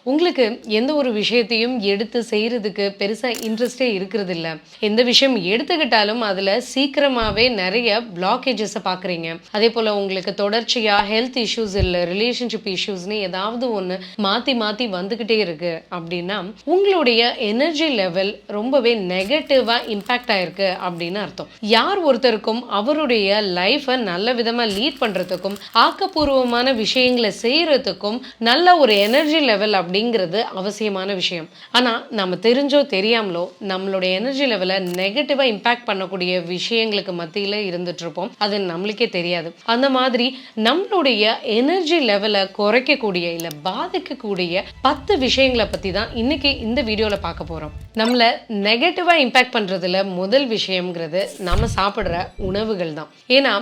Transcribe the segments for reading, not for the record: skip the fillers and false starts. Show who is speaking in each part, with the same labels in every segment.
Speaker 1: உங்களுக்கு எந்த ஒரு விஷயத்தையும் எடுத்து செய்றதுக்கு பெருசா இன்ட்ரெஸ்ட்டே இருக்கிறதில்ல. எந்த விஷயம் எடுத்துக்கிட்டாலும் அதுல சீக்கிரமாவே நெறைய பிளாக்கேஜஸ பார்க்குறீங்க. அதேபோல உங்களுக்கு தொடர்ச்சியா ஹெல்த் இஷ்யூஸ் இல்ல ரிலேஷன்ஷிப் இஷ்யூஸ்ன்னு ஏதாவது ஒண்ணு மாத்தி மாத்தி வந்துகிட்டே இருக்கு அப்படின்னா, உங்களுடைய எனர்ஜி லெவல் ரொம்பவே நெகட்டிவா இம்பாக்ட் ஆயிருக்கு அப்படின்னு அர்த்தம். யார் ஒருத்தருக்கும் அவருடைய லைஃப நல்ல விதமா லீட் பண்றதுக்கும், ஆக்கப்பூர்வமான விஷயங்கள செய்றதுக்கும் நல்ல ஒரு எனர்ஜி லெவல் அப்படிங்கிறது அவசியமான விஷயம். ஆனா, நம்ம தெரிஞ்சோ தெரியாமலோ நம்மளுடைய எனர்ஜி லெவல நெகட்டிவா இம்பாக்ட் பண்ணக்கூடிய விஷயங்களுக்கு மத்தியில இருந்துட்டு இருப்போம். அது நம்மளுக்கே தெரியாது. அந்த மாதிரி நம்மளுடைய எனர்ஜி லெவல குறைக்கக்கூடிய இல்ல பாதிக்கக்கூடிய 10 விஷயங்கள பத்தி தான் இன்னைக்கு இந்த வீடியோல பார்க்க போறோம். நம்மள நெகட்டிவா இம்பாக்ட் பண்றதுல முதல் விஷயம்ங்கிறது நம்ம சாப்பிடுற உணவுகள் தான். ஏன்னா,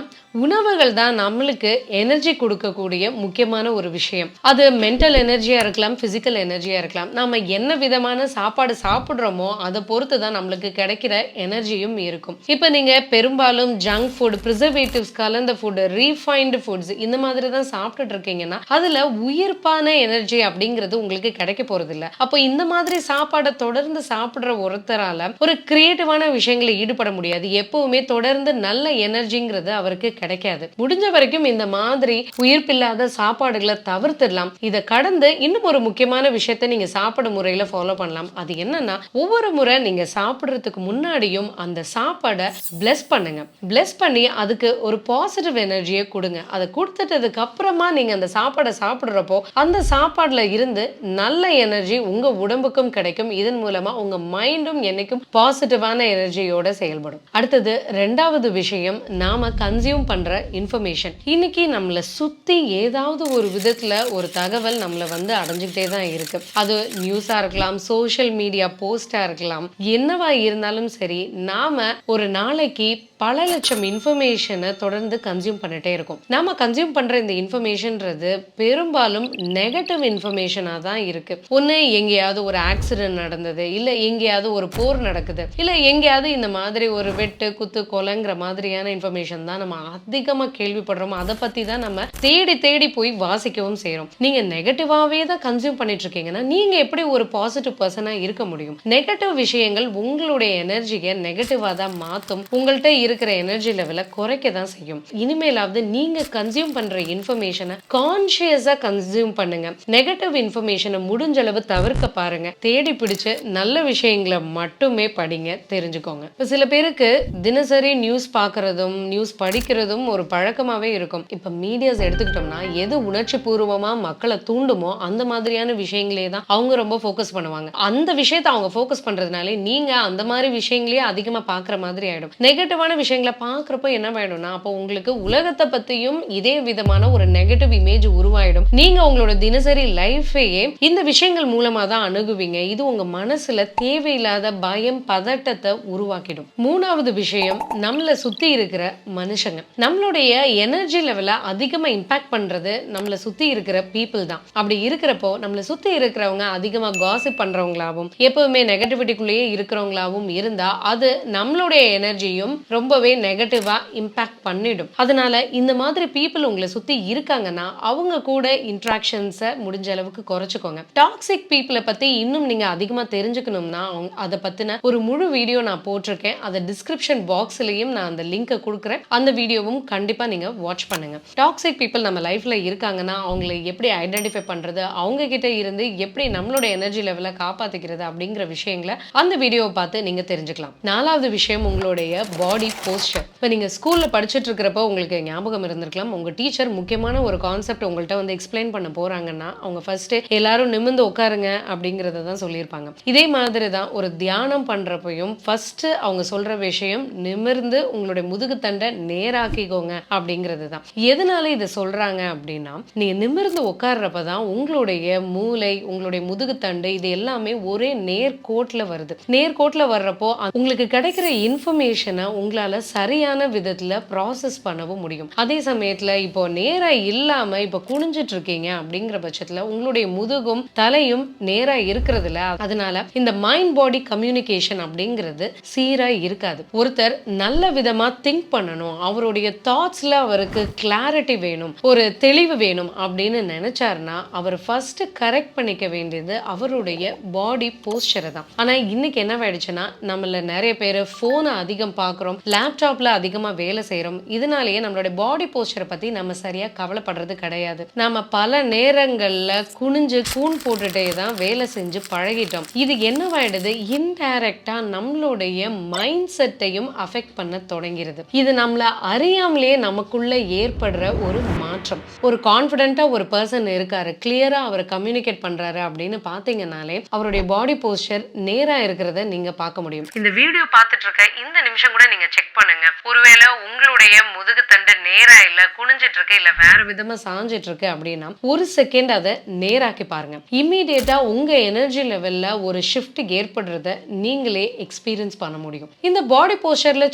Speaker 1: உணவுகள் தான் நம்மளுக்கு எனர்ஜி கொடுக்கக்கூடிய முக்கியமான ஒரு விஷயம். அது மென்டல் எனர்ஜியா இருக்கலாம், பிசிக்கல் எனர்ஜியா இருக்கலாம். நாம என்ன விதமான சாப்பாடு சாப்பிடுறோமோ அதை பொறுத்து தான் நம்மளுக்கு கிடைக்கிற எனர்ஜியும் இருக்கும். இப்ப நீங்க பெரும்பாலும் ஜங்க் ஃபுட், பிரிசர்வேட்டிவ்ஸ் கலந்த ஃபுட், ரீஃபைன்டு ஃபுட்ஸ் இந்த மாதிரி தான் சாப்பிட்டுட்டு இருக்கீங்கன்னா அதுல உயிர்ப்பான எனர்ஜி அப்படிங்கிறது உங்களுக்கு கிடைக்க போறது இல்ல. அப்போ இந்த மாதிரி சாப்பாடை தொடர்ந்து சாப்பிடுற ஒருத்தரால ஒரு கிரியேட்டிவான விஷயங்களை ஈடுபட முடியாது. எப்பவுமே தொடர்ந்து நல்ல எனர்ஜிங்கிறது அவருக்கு கிடைக்காது. முடிஞ்ச வரைக்கும் இந்த மாதிரி உயிர்ப்பில்லாத சாப்பாடுகளை தவிர்த்திடலாம். இதை கடந்து இன்னும் ஒரு முக்கியமான விஷயத்தை நீங்க சாப்பிடும் முறையில ஃபாலோ பண்ணலாம். அது என்னன்னா, ஒவ்வொரு முறை நீங்க சாப்பிடுறதுக்கு முன்னாடியும் அந்த சாப்பாடை பிளஸ் பண்ணுங்க. பிளஸ் பண்ணி அதுக்கு ஒரு பாசிட்டிவ் எனர்ஜியை கொடுங்க. அதை கொடுத்துட்டதுக்கு அப்புறமா நீங்க அந்த சாப்பாடை சாப்பிடுறப்போ அந்த சாப்பாடுல இருந்து நல்ல எனர்ஜி உங்க உடம்புக்கும் கிடைக்கும். இதன் மூலமா உங்க மைண்டும் என்னைக்கும் பாசிட்டிவான எனர்ஜியோட செயல்படும். அடுத்தது ரெண்டாவது விஷயம், நாம கன்சியூம் பண்ற இன்ஃபர்மேஷன். இன்னைக்கு நம்மளை சுத்தி ஏதாவது ஒரு விதத்துல ஒரு தகவல் நம்மளை அடைஞ்சுக்கிட்டே தான் இருக்கு. அது நியூஸா இருக்கலாம், சோஷியல் மீடியா போஸ்டா இருக்கலாம், என்னவா இருந்தாலும் சரி, நாம ஒரு நாளைக்கு பல லட்சம் இன்ஃபர்மேஷனை தொடர்ந்து கன்சியூம் பண்ணிட்டே இருக்கும். நாம கன்சியூம் பண்ற இந்த இன்ஃபர்மேஷன்றது பெரும்பாலும் நெகட்டிவ் இன்ஃபர்மேஷனா தான் இருக்கு. ஒண்ணு எங்கேயாவது ஒரு ஆக்சிடென்ட் நடந்தது, இல்ல எங்கேயாவது ஒரு போர் நடக்குது, இல்ல எங்கேயாவது இந்த மாதிரி ஒரு வெட்டு குத்து கொலைங்கிற மாதிரியான இன்ஃபர்மேஷன் தான் நம்ம அதிகமா கேள்விப்படுறோம். அதை பத்தி தான் நம்ம தேடி தேடி போய் வாசிக்கவும் செய்யறோம். நீங்க நெகட்டிவாவே தான் கன்சியூம் பண்ணிட்டு இருக்கீங்கன்னா நீங்க எப்படி ஒரு பாசிட்டிவ் பர்சனா இருக்க முடியும்? நெகட்டிவ் விஷயங்கள் உங்களுடைய எனர்ஜியை நெகட்டிவா தான் மாத்தும். உங்கள்கிட்ட இருக்கிற எனர்ஜி லெவலை குறைக்க தான் செய்யும். இனிமேலாவது நீங்க கன்சியூம் பண்ற இன்ஃபர்மேஷனை கான்ஷியஸா கன்சியூம் பண்ணுங்க. நெகட்டிவ் இன்ஃபர்மேஷனை முடிஞ்ச அளவு தவிர்க்க பாருங்க. தேடி பிடிச்சு நல்ல விஷயங்களை மட்டுமே படிங்க, தெரிஞ்சுக்கோங்க. இப்ப சில பேருக்கு தினசரி நியூஸ் பார்க்கறதும் நியூஸ் படிக்கிறதும் ஒரு பழக்கமாவே இருக்கும். இப்ப மீடியாஸ் எடுத்துக்கிட்டோம்னா எது உணர்ச்சி பூர்வமா மக்களை தூண்டுமோ அந்த மாதிரியான விஷயங்களே தான் அவங்க ரொம்ப ஃபோக்கஸ் பண்ணுவாங்க. அந்த விஷயத்தை அவங்க ஃபோக்கஸ் பண்றதுனாலே நீங்க அந்த மாதிரி விஷயங்களே அதிகமா பார்க்குற மாதிரி ஆயிடும். நெகட்டிவான விஷயங்களை பார்க்குறப்போ என்ன ஆயிடும்னா, அப்போ உங்களுக்கு உலகத்தை பத்தியும் இதே விதமான ஒரு நெகட்டிவ் இமேஜ் உருவாயிடும். நீங்க உங்களோட தினசரி லைஃபையே இந்த விஷயங்கள் மூலமா தான் அணுகுவீங்க. இது உங்க மனசுல தேவையில்லாத பயம், பதட்டத்தை உருவாக்கிடும். மூணாவது விஷயம், நம்மளை சுத்தி இருக்கிற மனுஷங்க. நம்மளுடைய எனர்ஜி லெவலை அதிகமா இம்பாக்ட் பண்றது நம்மளை சுத்தி இருக்கிற பீப்புள் தான். அப்படி இருக்கிறப்போ நம்மளை சுத்தி இருக்கிறவங்க அதிகமா காசிப் பண்றவங்களாவும் எப்பவுமே நெகட்டிவிட்டிக்குள்ளேயே இருக்கிறவங்களாவும் இருந்தா அது நம்மளுடைய எனர்ஜியும் ரொம்பவே நெகட்டிவா இம்பாக்ட் பண்ணிடும். அதனால இந்த மாதிரி பீப்புள் உங்களை சுத்தி இருக்காங்கன்னா அவங்க கூட இன்ட்ராக்ஷன்ஸை முடிஞ்ச அளவுக்கு குறைச்சுக்கோங்க. டாக்ஸிக் பீப்புளை பத்தி இன்னும் நீங்க அதிகமா தெரிஞ்சுக்கணும்னா அதை பத்தின ஒரு முழு வீடியோ நான் போட்டிருக்கேன். அதை டிஸ்கிரிப்ஷன் பாக்ஸ்லயும் நான் அந்த லிங்கை கொடுக்குறேன். அந்த வீடியோவும் கண்டிப்பா நீங்க வாட்ச் பண்ணுங்க. டாக்ஸிக் பீப்புள் நம்ம லைஃப்ல இருக்காங்கன்னா அவங்களை எப்படி ஐடென்டிஃபை பண்றது, அவங்க கிட்ட இருந்து எப்படி நம்மளோட எனர்ஜி லெவலை காப்பாத்திக்கிறது அப்படிங்கிற விஷயங்களை அந்த வீடியோவை பார்த்து நீங்க தெரிஞ்சுக்கலாம். நாலாவது விஷயம், உங்களுடைய பாடி போஸ்டர். இப்போ நீங்க ஸ்கூல்ல படிச்சுட்டு இருக்கிறப்போ உங்களுக்கு ஞாபகம் இருந்திருக்கலாம், உங்க டீச்சர் முக்கியமான ஒரு கான்செப்ட் உங்கள்கிட்ட எக்ஸ்பிளைன் பண்ண போறாங்கன்னா அவங்க ஃபர்ஸ்ட் எல்லாரும் நிமிர்ந்து உட்காருங்க அப்படிங்கறத தான் சொல்லியிருப்பாங்க. இதே மாதிரி தான் ஒரு தியானம் பண்றப்பையும் ஃபர்ஸ்ட் அவங்க சொல்ற விஷயம் நிமிர்ந்து உங்களுடைய முதுகுத்தண்டை நேராக்கிக்கோங்க அப்படிங்கிறது தான். எதனால இதை சொல்றாங்க அப்படின்னா, நீங்க நிமிர்ந்து உட்கார்றப்பதான் உங்களுடைய மூளை, உங்களுடைய முதுகுத்தண்டு இது எல்லாமே ஒரே நேர்கோட்ல வருது. நேர்கோட்ல வர்றப்போ உங்களுக்கு கிடைக்கிற இன்ஃபர்மேஷனை உங்களால சரியான விதத்துல ப்ராசஸ் பண்ணவும் முடியும். அதே சமயத்துல இப்போ நேரா இல்லாம இப்போ குனிஞ்சிட்டு இருக்கீங்க அப்படிங்கிற பட்சத்துல உங்களுடைய முதுகும் தலையும் நேரா இருக்கிறதுல அதனால இந்த மைண்ட் பாடி கம்யூனிகேஷன் அப்படிங்கிறது சீரா இருக்காது. ஒருத்தர் நல்ல விதமா திங்க் பண்ணணும், அவருடைய தாட்ஸ்ல அவருக்கு கிளாரிட்டி வேணும், ஒரு தெளிவு வேணும் அப்படின்னு நினைச்சாருன்னா அவர் ஃபர்ஸ்ட் கரெக்ட் கரெக்ட் பண்ணிக்க வேண்டியது அவருடைய பாடி போஸ்டரை தான். ஆனா இன்னைக்கு என்ன ஆயிடுச்சுன்னா, நம்மள நிறைய பேர் போனை அதிகம் பார்க்குறோம், லேப்டாப்ல அதிகமா வேலை செய்யறோம். இதனாலேயே நம்மளுடைய பாடி போஸ்டரை பத்தி நம்ம சரியா கவலைப்படுறது கிடையாது. நாம பல நேரங்கள்ல குனிஞ்சு கூன் போட்டுட்டே தான் வேலை செஞ்சு பழகிட்டோம். இது என்னவாயிடுது, இன்டைரக்டா நம்மளுடைய மைண்ட் செட்டையும் அஃபெக்ட் பண்ண தொடங்கிறது. இது நம்மள அறியாமலே நமக்குள்ள ஏற்படுற ஒரு மாற்றம். ஒரு கான்ஃபிடென்ட்டா ஒரு பர்சன் இருக்காரு, கிளியரா அவர் கம்யூனிகேட் பண்றாரு அப்படின்னு பாத்தீங்கன்னாலே அவருடைய பாடி போஸ்டர் நேரா இருக்கிறத நீங்க பார்க்க முடியும். இந்த வீடியோ பார்த்துட்டு இருக்க இந்த நிமிஷம் கூட நீங்க செக் பண்ணுங்க. ஒருவேளை உங்களுடைய முதுகு தண்டு நேரா இல்ல, குனிஞ்சிட்டு இருக்கு, இல்ல வேற விதமா சாஞ்சிட்டு இருக்கு அப்படின்னா ஒரு செகண்ட் அதை நேராக்கி பாருங்க. இம்மீடியட்டா உங்க எனர்ஜி லெவல்ல ஒரு ஷிஃப்ட் ஏற்படுறத நீங்களே எக்ஸ்பீரியன்ஸ் பண்ண முடியும். இந்த பாடி போஸ்டர்ல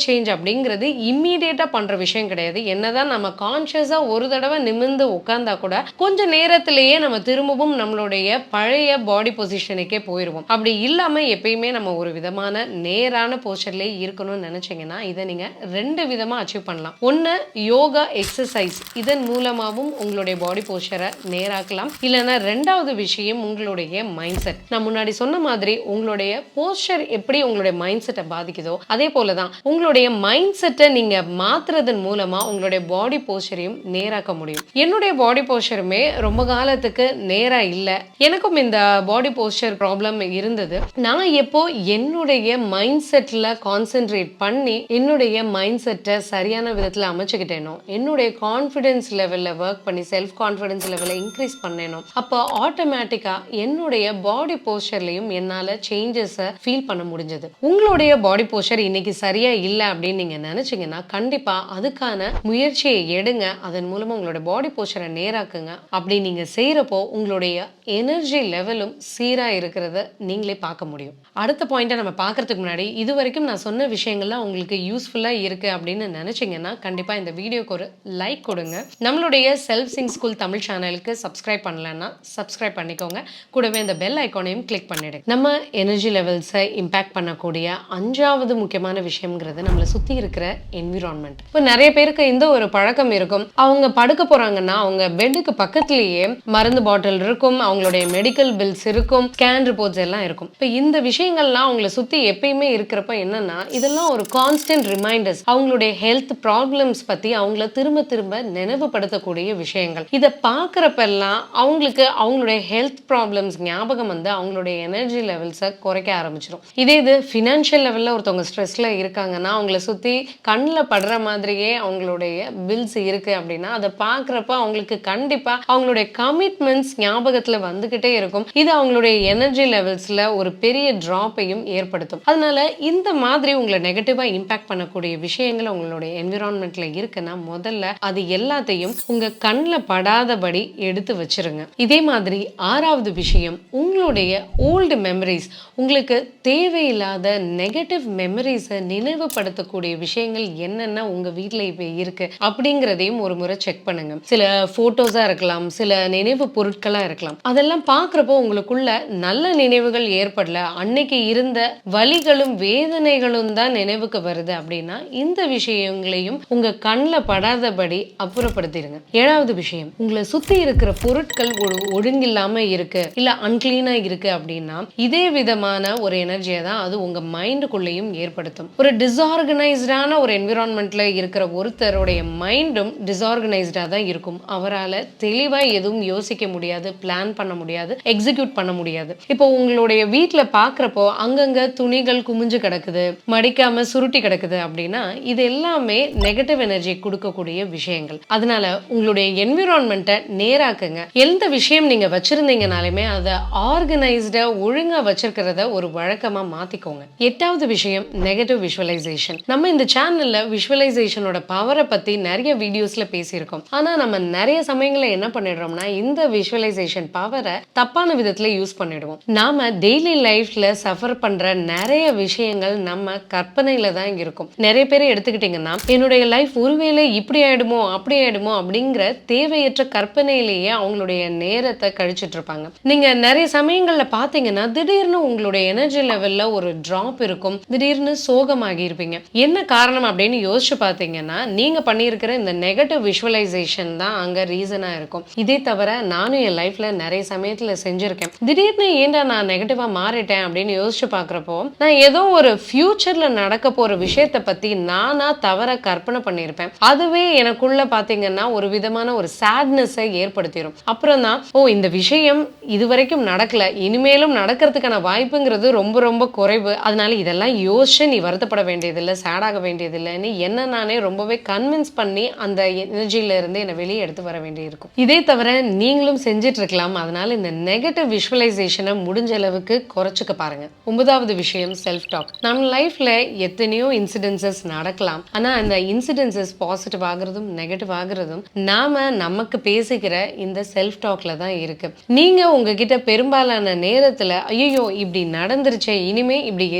Speaker 1: சேஞ்ச் அப்படிங்கிறது இம்மீடியட்டா பண்ற விஷயம் கிடையாது. என்னதான் நம்ம கான்ஷியஸா ஒரு தடவை நிமிர்ந்து உட்கார்ந்தா கூட கொஞ்ச நேரத்திலேயே நம்ம திரும்பவும் நம்மளுடைய பழைய பாடி பொசிஷனுக்கே போயிடுவோம். அப்படி இல்லாம எப்பயுமே நம்ம ஒரு விதமான நேரான போஸ்டர்லயே இருக்கணும்னு நினைச்சீங்கன்னா இதை நீங்க ரெண்டு விதமா அச்சீவ் பண்ணலாம். ஒன்னு யோகா எக்ஸசைஸ், இதன் மூலமாகவும் உங்களுடைய பாடி போஸ்டரை நேராக்கலாம். இல்லைன்னா ரெண்டாவது விஷயம் உங்களுடைய மைண்ட் செட். நான் முன்னாடி சொன்ன மாதிரி உங்களுடைய போஸ்டர் எப்படி உங்களுடைய மைண்ட் செட்டை பாதிக்குதோ அதே போலதான் உங்களுடைய மைண்ட் செட்டை நீங்க மாத்துறதன் மூலமா உங்களுடைய பாடி போஸ்டரையும் நேராக்க முடியும். என்னுடைய பாடி போஸ்டருமே ரொம்ப காலத்துக்கு நேரா இல்ல. எனக்கும் இந்த பாடி போஸ்டர் ப்ராப்ளம் இருந்தது. நான் எப்போ என்னுடைய மைண்ட் செட்ல கான்சென்ட்ரேட் பண்ணி என்னுடைய மைண்ட் செட்டை சரியான விதத்துல அமைச்சுக்கிட்டேனோ, என்னுடைய கான்ஃபிடன்ஸ் லெவல்ல ஒர்க் பண்ணி செல்ஃப் கான்ஃபிடன்ஸ் லெவலை இன்க்ரீஸ் பண்ணேனோ, அப்போ ஆட்டோமேட்டிக்கா என்னுடைய பாடி போஸ்டர்லயும் என்னால சேஞ்சஸை ஃபீல் பண்ண முடிஞ்சது. உங்களுடைய பாடி போஸ்டர் இன்னைக்கு சரியா இல்ல அப்படின்னு நீங்க நினைச்சீங்கன்னா கண்டிப்பா அதுக்கான முயற்சியை எடுங்க. அதன் மூலமா உங்களோட பாடி போஸ்டரை நேராக்குங்க. அப்படி நீங்க செய்யறப்போ உங்களுடைய எனர்ஜி லெவலும் சீரா இருக்கிறத நீங்களே பார்க்க முடியும். அடுத்த பாயிண்ட்டை நம்ம பார்க்கறதுக்கு முன்னாடி இது வரைக்கும் நான் சொன்ன விஷயங்கள்லாம் உங்களுக்கு யூஸ்ஃபுல்லா இருக்கு அப்படின்னு நினைச்சீங்கன்னா கண்டிப்பா இந்த வீடியோக்கு ஒரு லைக் கொடுங்க. நம்மளுடைய செல்ஃப் சிங் ஸ்கூல் தமிழ் சேனலுக்கு சப்ஸ்கிரைப் பண்ணலன்னா சப்ஸ்கிரைப் பண்ணிக்கோங்க. கூடவே இந்த பெல் ஐக்கானையும் கிளிக் பண்ணிடுங்க. நம்ம எனர்ஜி லெவல்ஸை இம்பாக்ட் பண்ணக்கூடிய அஞ்சாவது முக்கியமான விஷயம்ங்கிறது நம்மளை சுத்தி இருக்கிற என்விரான்மெண்ட். இப்போ நிறைய பேருக்கு இந்த ஒரு பழக்கம் இருக்கும். அவங்க படுக்க போறாங்கன்னா அவங்க பெட்டுக்கு பக்கத்திலேயே மருந்து பாட்டில் இருக்கும், அவங்களுடைய மெடிக்கல் பில்ஸ் இருக்கும், ஸ்கேன் ரிப்போர்ட்ஸ் எல்லாம் இருக்கும். இப்போ இந்த விஷயங்கள்லாம் அவங்களை சுத்தி எப்பயுமே இருக்கிறப்ப என்னன்னா இதெல்லாம் ஒரு கான்ஸ்டன்ட் ரிமைண்டர்ஸ், அவங்களுடைய ஹெல்த் ப்ராப்ளம்ஸ் பத்தி அவங்கள திரும்ப திரும்ப நினைவுபடுத்தக்கூடிய விஷயங்கள். இதை பார்க்கறப்பெல்லாம் அவங்களுக்கு அவங்களுடைய ஹெல்த் ப்ராப்ளம்ஸ் ஞாபகம் வந்து அவங்களுடைய எனர்ஜி லெவல்ஸை குறைக்க ஆரம்பிச்சிடும். இதே இது ஃபினான்ஷியல் லெவலில் ஒருத்தவங்க ஸ்ட்ரெஸ்ல இருக்காங்கன்னா அவங்கள சுற்றி கண்ணில் படுற மாதிரியே அவங்களுடைய பில்ஸ் இருக்கு அப்படின்னா அதை பார்க்குறப்ப அவங்களுக்கு கண்டிப்பாக அவங்களுடைய கமிட்மெண்ட்ஸ் ஞாபகத்தில் வந்துக்கிட்டே இருக்கும். இது அவங்களுடைய எனர்ஜி லெவல்ஸில் ஒரு பெரிய ட்ராப்பையும் ஏற்படுத்தும். அதனால இந்த மாதிரி உங்களை நெகட்டிவாக இம்பாக்ட் பண்ணக்கூடிய விஷயங்கள் உங்களுடைய என்விரான்மெண்ட்ல இருக்குன்னா முதல்ல அது எல்லாத்தையும் உங்க கண்ணில் படாதபடி எடுத்து வச்சிருங்க. இதே மாதிரி ஆறாவது விஷயம், உங்களுடைய ஓல்டு மெமரிஸ், உங்களுக்கு தேவையில்லாத நெகட்டிவ் மெமரிஸை நினைவுபடுத்தக்கூடிய விஷயங்கள் என்னென்ன உங்க வீட்டில் இப்போ இருக்கு அப்படிங்கிறதையும் ஒரு முறை செக் பண்ணுங்க. சில போட்டோஸா இருக்கலாம், சில நினைவு பொருட்களா இருக்கலாம். அதெல்லாம் பார்க்குறப்போ உங்களுக்குள்ள நல்ல நினைவுகள் ஏற்படல, அன்னைக்கு இருந்த வலிகளும் வேதனைகளும் தான் நினைவுக்கு வருது அப்படின்னா இந்த விஷயங்களையும் உங்க கண்ணில் படாதபடி அப்புறப்படுத்திடுங்க. ஏழாவது விஷயம், உங்களை சுத்தி இருக்கிற பொருட்கள் ஒழுங்கில்லாம இருக்கு, இல்ல அன்கிளீனா இருக்கு அப்படின்னா இதே விதமான ஒரு எனர்ஜியை தான் அது உங்க மைண்டுக்குள்ளேயும் ஏற்படுத்தும். ஒரு டிஸ்ஆர்கனைஸ்டான ஒரு என்விரான்மெண்ட்ல இருக்கிற ஒருத்தருடைய மைண்டும் டிஸ்ஆர்கனைஸ்டா தான் இருக்கும். அவரால் தெளிவா எதுவும் யோசிக்க முடியாது, பிளான் பண்ண முடியாது, எக்ஸிக்யூட் பண்ண முடியாது. இப்போ உங்களுடைய வீட்டுல பாக்குறப்போ அங்கங்க துணிகள் குமிஞ்சு கிடக்குது, மடிக்காம சுருட்டி கிடக்குது அப்படின்னா இது எல்லாமே நெகட்டிவ் எனர்ஜி கொடுக்கக்கூடிய விஷயங்கள். அதனால உங்களுடைய என்விரான்மெண்ட்டை நேராக்குங்க. எந்த விஷயம் நீங்க வச்சிருந்தீங்கனாலுமே அதை ஆர்கனைஸ்டா ஒழுங்கா வச்சிருக்கிறத ஒரு வழக்கமா மாத்திக்கோங்க. எட்டாவது விஷயம், நெகட்டிவ் விஷுவலைசேஷன். நம்ம இந்த சேனல்ல விஷுவலைசேஷனோட பவரை பத்தி நிறைய வீடியோஸ்ல பேசியிருக்கோம். ஆனா நம்ம நிறைய சமயங்கள்ல என்ன பண்ணிடுறோம்னா இந்த விஷுவலைசேஷன் பவரை தப்பான விதத்துல யூஸ் பண்ணிடுவோம். நாம டெய்லி லைஃப்ல சஃபர் பண்ற நிறைய விஷயங்கள் நம்ம கற்பனையில தான் இருக்கும். நிறைய பேரை எடுத்துக்கிட்டீங்கன்னா என்னுடைய லைஃப் ஒருவேளை இப்படி ஆயிடுமோ அப்படி ஆயிடுமோ அப்படிங்கிற தேவையற்ற கற்பனையிலேயே அவங்களுடைய நேரத்தை கழிச்சிட்டு இருப்பாங்க. நீங்க நிறைய சமயங்கள்ல பாத்தீங்கன்னா திடீர்னு உங்களுடைய எனர்ஜி லெவல்ல ஒரு டிராப் இருக்கும், திடீர்னு சோகமாகி இருப்பீங்க. என்ன காரணம் அப்படின்னு யோசிச்சு பாத்தீங்கன்னா நீங்க பண்ணியிருக்கிற இந்த நெகட்டிவ் விஷுவலைசேஷன் தான் அங்க ரீசனா இருக்கும். இதே தவிர நானும் என் லைஃப்ல நிறைய நிறைய சமயத்துல செஞ்சிருக்கேன். திடீர்னு ஏன்டா நான் நெகட்டிவா மாறிட்டேன் அப்படின்னு யோசிச்சு பார்க்குறப்போ, நான் ஏதோ ஒரு ஃபியூச்சர்ல நடக்க போற விஷயத்த பத்தி நானா தவறா கற்பனை பண்ணியிருப்பேன். அதுவே எனக்குள்ள பார்த்தீங்கன்னா ஒரு விதமான ஒரு சேட்னஸை ஏற்படுத்திரும். அப்புறம் தான் இந்த விஷயம் இதுவரைக்கும் நடக்கல, இனிமேலும் நடக்கிறதுக்கான வாய்ப்புங்கிறது ரொம்ப ரொம்ப குறைவு. அதனால இதெல்லாம் யோசிச்சு நீ வருத்தப்பட வேண்டியதில்லை, சேட் ஆக வேண்டியதில்லைன்னு என்ன நானே ரொம்பவே கன்வின்ஸ் பண்ணி அந்த எனர்ஜியில இருந்து என்னை வெளியே எடுத்து வர வேண்டியிருக்கும். இதே தவிர நீங்களும் செஞ்சுட்டு இருக்கலாம். அதனால இந்த நெகட்டிவ் விஷுவலைசேஷனை முடிஞ்ச அளவுக்கு குறைச்சுக்க பாருங்க. 9வது விஷயம் செல்ஃப் டாக். நம்ம லைஃப்ல எத்தனையோ இன்சிடென்சஸ் நடக்கலாம். ஆனா அந்த இன்சிடென்சஸ் பாசிட்டிவ் ஆகுறதும் நெகட்டிவ் ஆகுறதும் நாம நமக்கு பேசிக்கிற இந்த செல்ஃப் டாக்ல தான் இருக்கு. நீங்க உங்ககிட்ட பெரும்பாலான நேரத்துல ஐயோ இப்படி நடந்துருச்சே, இனிமே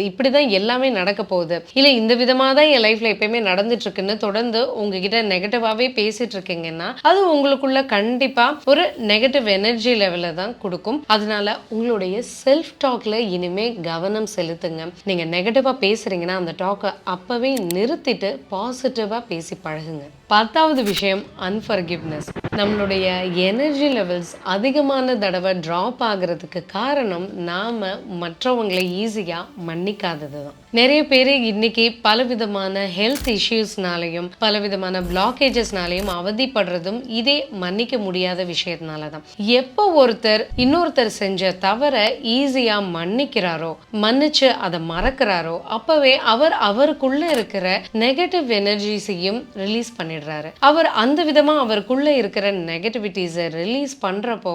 Speaker 1: இப்படிதான் எல்லாமே நடக்க போகுது, இல்ல இந்த விதமா தான் என் லைஃப்ல எப்பயுமே நடந்துட்டு இருக்குன்னு தொடர்ந்து உங்ககிட்ட நெகட்டிவாவே பேசிட்டு இருக்கீங்கன்னா அது உங்களுக்குள்ள கண்டிப்பா ஒரு நெகட்டிவ் எனர்ஜி லெவல தான் கொடுக்கும். அதனால உங்களுடைய செல்ஃப் டாக்ல இனிமே கவனம் செலுத்துங்க. நீங்க நெகட்டிவா பேசுறீங்கன்னா அந்த டாக்கை அப்பவே நிறுத்திட்டு பாசிட்டிவா பேசி பழகுங்க. 10வது விஷயம் அன்ஃபர்கிவ்னஸ். நம்மளுடைய எனர்ஜி லெவல்ஸ் அதிகமான தடவை ட்ராப் ஆகுறதுக்கு காரணம் நாம மற்றவங்களை ஈஸியா மன்னிக்காதது தான். நிறைய பேர் இன்னைக்கு பலவிதமான ஹெல்த் இஷ்யூஸ்னாலையும் பலவிதமான பிளாக்கேஜஸ்னாலையும் அவதிப்படுறதும் இதே மன்னிக்க முடியாத விஷயத்தினால தான். எப்போ ஒருத்தர் இன்னொருத்தர் செஞ்ச தவற ஈஸியா மன்னிக்கிறாரோ, மன்னிச்சு அதை மறக்கிறாரோ, அப்பவே அவருக்குள்ள இருக்கிற நெகட்டிவ் எனர்ஜிஸையும் ரிலீஸ் பண்ணிடுறாரு. அவர் அந்த விதமா அவருக்குள்ள இருக்கிற நெகட்டிவிட்டிஸை ரிலீஸ் பண்றப்போ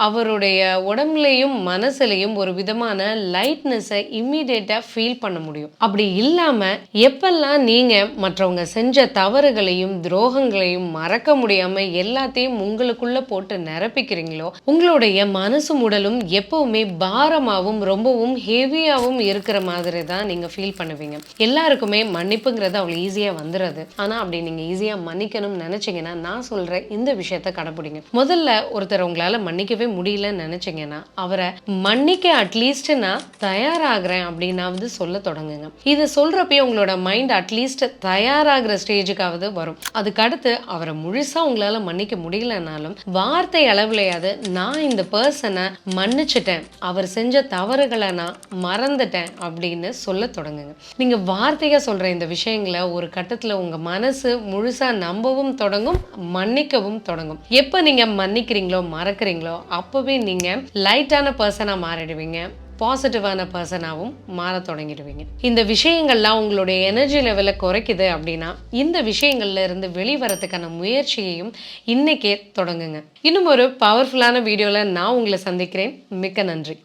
Speaker 1: அவருடைய உடம்புலையும் மனசுலையும் ஒரு விதமான லைட்னஸை இம்மீடியட்டா ஃபீல் பண்ண முடியும். அப்படி இல்லாம எப்பெல்லாம் நீங்க மற்றவங்க செஞ்ச தவறுகளையும் துரோகங்களையும் மறக்க முடியாம எல்லாத்தையும் உங்களுக்குள்ள போட்டு நிரப்பிக்கிறீங்களோ, உங்களுடைய மனசும் உடலும் எப்பவுமே பாரமாவும் ரொம்பவும் ஹெவியாவும் இருக்கிற மாதிரி தான் நீங்க ஃபீல் பண்ணுவீங்க. எல்லாருக்குமே மன்னிப்புங்கிறது அவ்வளவு ஈஸியா வந்துடுது. ஆனா அப்படி நீங்க ஈஸியா மன்னிக்கணும்னு நினைச்சீங்கன்னா நான் சொல்ற இந்த விஷயத்தை கடைபிடிங்க. முதல்ல ஒருத்தர் உங்களால மன்னிக்கவே முடியலன்னு நினைச்சீங்கன்னா அவரை மன்னிக்க அட்லீஸ்ட் நான் தயாராகிறேன் அப்படின்னாவது சொல்ல தொடங்குங்க. இதை சொல்றப்பயே உங்களோட மைண்ட் அட்லீஸ்ட் தயாராகிற ஸ்டேஜுக்காவது வரும். அதுக்கு அடுத்து அவரை முழுசா உங்களால மன்னிக்க முடியலனாலும் வார்த்தை அளவுலையாவது நான் இந்த பர்சனை மன்னிச்சுட்டேன், அவர் செஞ்ச தவறுகளை நான் மறந்துட்டேன் அப்படின்னு சொல்ல தொடங்குங்க. நீங்க வார்த்தையா சொல்ற இந்த விஷயங்களை ஒரு கட்டத்துல உங்க மனசு முழுசா நம்பவும் தொடங்கும், மன்னிக்கவும் தொடங்கும். எப்ப நீங்க மன்னிக்கிறீங்களோ மறக்கிறீங்களோ அப்பவே நீங்க லைட்டான பர்சனா மாறிடுவீங்க, பாசிட்டிவான பர்சனாகவும் மாற தொடங்கிடுவீங்க. இந்த விஷயங்கள்லாம் உங்களுடைய எனர்ஜி லெவலை குறைக்குது அப்படின்னா இந்த விஷயங்கள்ல இருந்து வெளிவரத்துக்கான முயற்சியையும் இன்னைக்கே தொடங்குங்க. இன்னும் ஒரு பவர்ஃபுல்லான வீடியோல நான் உங்களை சந்திக்கிறேன். மிக்க நன்றி.